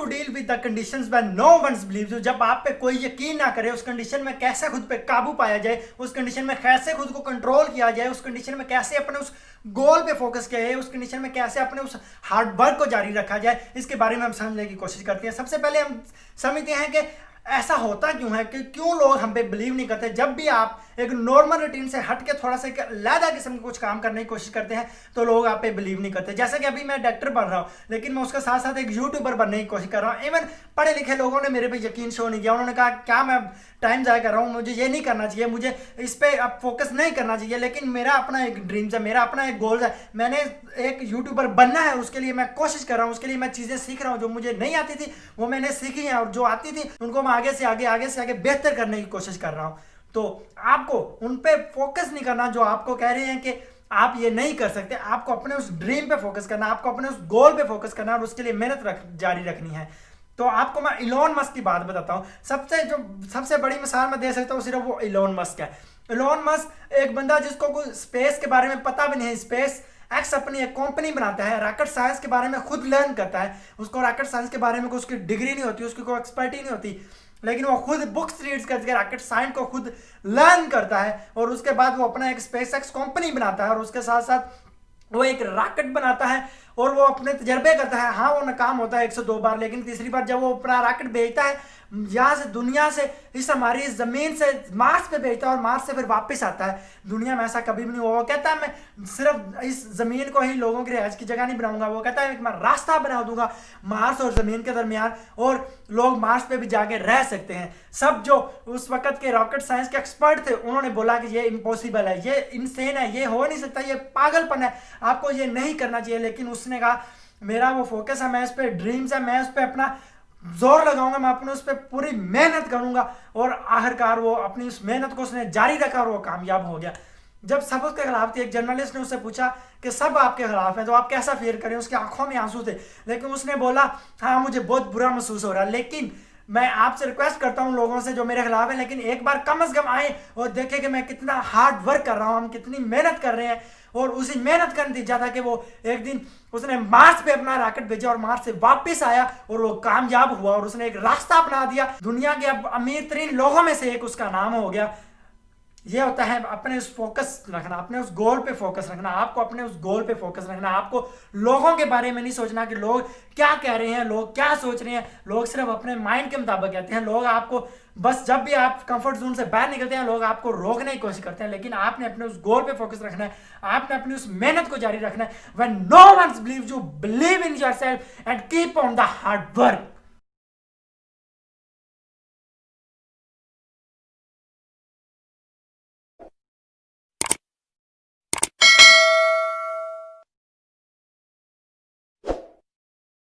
Deal with the conditions when no ones believes you. जब आप पे कोई यकीन ना करे, उस कंडीशन में कैसे खुद पे काबू पाया जाए, उस कंडीशन में कैसे खुद को कंट्रोल किया जाए, उस कंडीशन में कैसे अपने उस गोल पे फोकस किया जाए, उस कंडीशन में कैसे अपने उस हार्ड वर्क को जारी रखा जाए, इसके बारे में हम समझने की कोशिश करते हैं। सबसे पहले हम समझते हैं कि ऐसा होता क्यों है, कि क्यों लोग हम पे बिलीव नहीं करते। जब भी आप एक नॉर्मल रूटीन से हट के थोड़ा सा अलग किस्म का कुछ काम करने की कोशिश करते हैं तो लोग आप पे बिलीव नहीं करते। जैसे कि अभी मैं डॉक्टर बन रहा हूँ, लेकिन मैं उसके साथ साथ एक यूट्यूबर बनने की कोशिश कर रहा हूँ। इवन पढ़े लिखे लोगों ने मेरे पे यकीन शो नहीं किया। उन्होंने कहा क्या मैं टाइम ज़ाया कर रहा हूँ, मुझे ये नहीं करना चाहिए, मुझे इस पर अब फोकस नहीं करना चाहिए। लेकिन मेरा अपना एक ड्रीम्स है, मेरा अपना एक गोल है, मैंने एक यूट्यूबर बनना है, उसके लिए मैं कोशिश कर रहा हूँ, उसके लिए मैं चीज़ें सीख रहा हूँ। जो मुझे नहीं आती थी वो मैंने सीखी है, और जो आती थी उनको मैं आगे से आगे बेहतर करने की कोशिश कर रहा हूँ। तो आपको उन पे फोकस नहीं करना जो आपको कह रहे हैं कि आप ये नहीं कर सकते। आपको अपने उस ड्रीम पे फोकस करना, आपको अपने उस गोल पे फोकस करना, और उसके लिए मेहनत जारी रखनी है। तो आपको मैं इलॉन मस्क की बात बताता हूँ। सबसे बड़ी मिसाल मैं दे सकता हूँ, सिर्फ वो इलॉन मस्क है। इलॉन मस्क एक बंदा जिसको कोई स्पेस के बारे में पता भी नहीं है। स्पेस एक्स अपनी एक कंपनी बनाता है, रॉकेट साइंस के बारे में खुद लर्न करता है। उसको रॉकेट साइंस के बारे में कोई उसकी डिग्री नहीं होती, उसकी कोई एक्सपर्टी नहीं होती, लेकिन वो खुद बुक्स रीड्स करके रॉकेट साइंस को खुद लर्न करता है, और उसके बाद वो अपना एक स्पेस एक्स कंपनी बनाता है, और उसके साथ साथ वो एक रॉकेट बनाता है, और वो अपने तजर्बे करता है। हाँ, वो नाकाम होता है 102 बार, लेकिन तीसरी बार जब वो अपना रॉकेट भेजता है यहाँ से, दुनिया से, हमारी ज़मीन से मार्स पे भेजता है, और मार्स से फिर वापस आता है। दुनिया में ऐसा कभी भी नहीं हुआ। वो कहता है मैं सिर्फ इस ज़मीन को ही लोगों की रिहाइश की जगह नहीं बनाऊंगा, वो कहता है मैं रास्ता बना दूंगा मार्स और ज़मीन के दरमियान, और लोग मार्स पे भी जाके रह सकते हैं। सब जो उस वक्त के रॉकेट साइंस के एक्सपर्ट थे उन्होंने बोला कि ये इम्पॉसिबल है, ये इनसेन है, ये हो नहीं सकता, ये पागलपन है, आपको ये नहीं करना चाहिए। लेकिन उसने कहा मेरा वो फोकस है, मैं इस पर ड्रीम्स है, मैं उस पर अपना जोर लगाऊंगा, मैं अपने उस पर पूरी मेहनत करूंगा। और आखिरकार वो अपनी उस मेहनत को उसने जारी रखा और वो कामयाब हो गया। जब सब उसके खिलाफ थे, एक जर्नलिस्ट ने उससे पूछा कि सब आपके खिलाफ हैं तो आप कैसा फील करें। उसकी आंखों में आंसू थे, लेकिन उसने बोला हाँ मुझे बहुत बुरा महसूस हो रहा है, लेकिन मैं आपसे रिक्वेस्ट करता हूं लोगों से जो मेरे खिलाफ है, लेकिन एक बार कम से कम आए और देखें कि मैं कितना हार्ड वर्क कर रहा हूं, हम कितनी मेहनत कर रहे हैं। और उसी मेहनत का नतीजा था कि वो एक दिन उसने मार्स पे अपना रॉकेट भेजा, और मार्स से वापस आया, और वो कामयाब हुआ, और उसने एक रास्ता अपना दिया। दुनिया के अब अमीर तरीन लोगों में से एक उसका नाम हो गया। ये होता है अपने उस फोकस रखना, अपने उस गोल पे फोकस रखना। आपको अपने उस गोल पे फोकस रखना। आपको लोगों के बारे में नहीं सोचना कि लोग क्या कह रहे हैं, लोग क्या सोच रहे हैं। लोग सिर्फ अपने माइंड के मुताबिक कहते हैं। लोग आपको बस जब भी आप कंफर्ट जोन से बाहर निकलते हैं लोग आपको रोकने की कोशिश करते हैं, लेकिन आपने अपने उस गोल पे फोकस रखना है। आपने अपनी उस मेहनत को जारी रखना है। When no one believes you, believe in yourself and keep on the hard work.